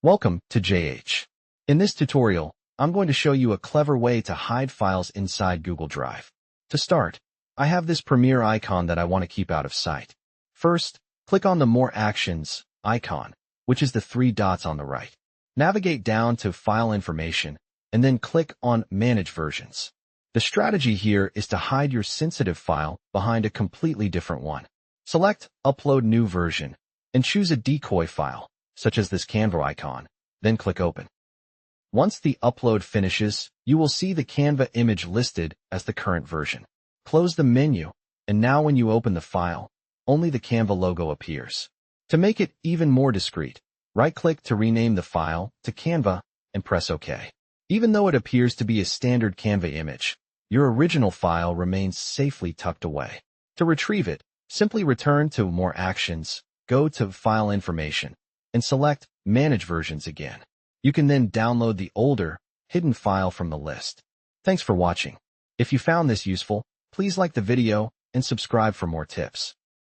Welcome to JH. In this tutorial, I'm going to show you a clever way to hide files inside Google Drive. To start, I have this Premiere icon that I want to keep out of sight. First, click on the More Actions icon, which is the three dots on the right. Navigate down to File Information, and then click on Manage Versions. The strategy here is to hide your sensitive file behind a completely different one. Select Upload New Version, and choose a decoy file, such as this Canva icon, then click Open. Once the upload finishes, you will see the Canva image listed as the current version. Close the menu, and now when you open the file, only the Canva logo appears. To make it even more discreet, right-click to rename the file to Canva and press OK. Even though it appears to be a standard Canva image, your original file remains safely tucked away. To retrieve it, simply return to More Actions, go to File Information, and select Manage Versions again. You can then download the older, hidden file from the list. Thanks for watching. If you found this useful, please like the video and subscribe for more tips.